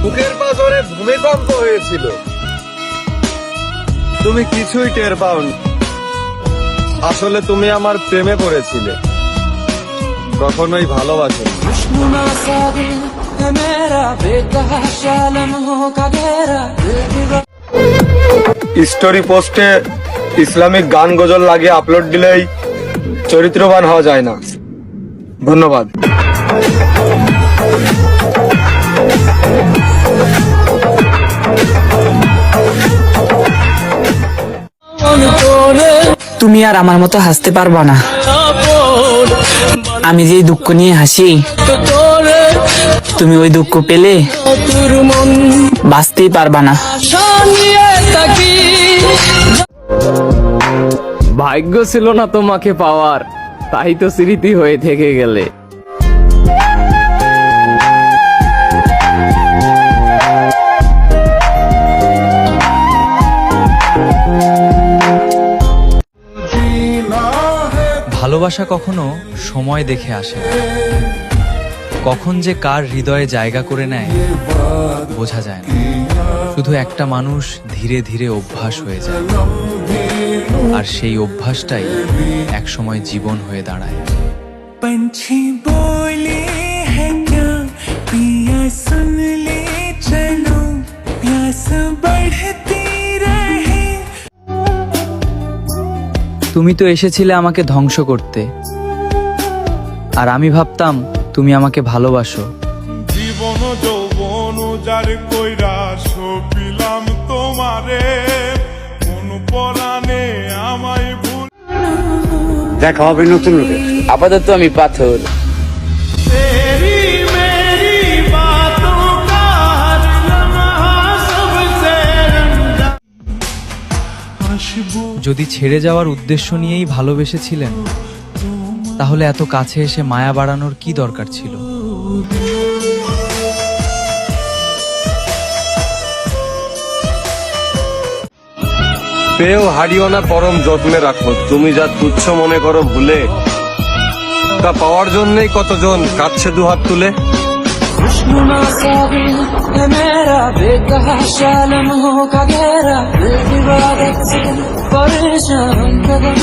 বুকের পাঁজরে ভূমিকম্প হয়েছিল, তুমি কিছুই টের পাওনি। আসলে তুমি আমার প্রেমে পড়েছিলে, কখনোই ভালোবাসো। স্টোরি পোস্টে ইসলামিক গান গজল লাগিয়ে আপলোড দিলেই চরিত্রবান হওয়া যায় না। ধন্যবাদ। তুমি আর আমার মতো হাসতে পারবা না। আমি যে দুঃখ নিয়ে হাসি, তুমি ওই দুঃখ পেলে বাঁচতেই পারবা না। ভাগ্য ছিল না তোমাকে পাওয়ার, তাই তো স্মৃতি হয়ে থেকে গেলে। ভালোবাসা কখনো সময় দেখে আসে না। কখন যে কার হৃদয়ে জায়গা করে নেয় বোঝা যায় না। শুধু একটা মানুষ ধীরে ধীরে অভ্যাস হয়ে যায়, আর সেই অভ্যাসটাই একসময় জীবন হয়ে দাঁড়ায়। पंछी बोले है क्या पिया सुन ले चलो प्यास बढ़ती रहे। তুমি তো এসেছিলে আমাকে ধ্বংস করতে, আর আমি ভাবতাম তুমি আমাকে ভালোবাসো। জীবন যৌবন যার কইরা সপিলাম তোমারে, কোন পরাণে আমায় ভুল। দেখা হবে নতুন রূপে। আপাতত আমি পাথর। तेरी मेरी बातों का हर लम्हा सबसे रंगा। खुशबू যদি ছেড়ে যাওয়ার উদ্দেশ্য নিয়েই ভালোবেসেছিলেন, তাহলে এত কাছে এসে মায়া বাড়ানোর কি দরকার ছিল? পেয়েও হারিও না, পরম যত্নে রাখো। তুমি যা তুচ্ছ মনে করো ভুলে, তা পাওয়ার জন্যই কতজন কাঁদছে দুহাত তুলে। खुशनुमा साबिल है मेरा बेतहाशा लम्हों का घेरा, दिल की बात से परेशान कदम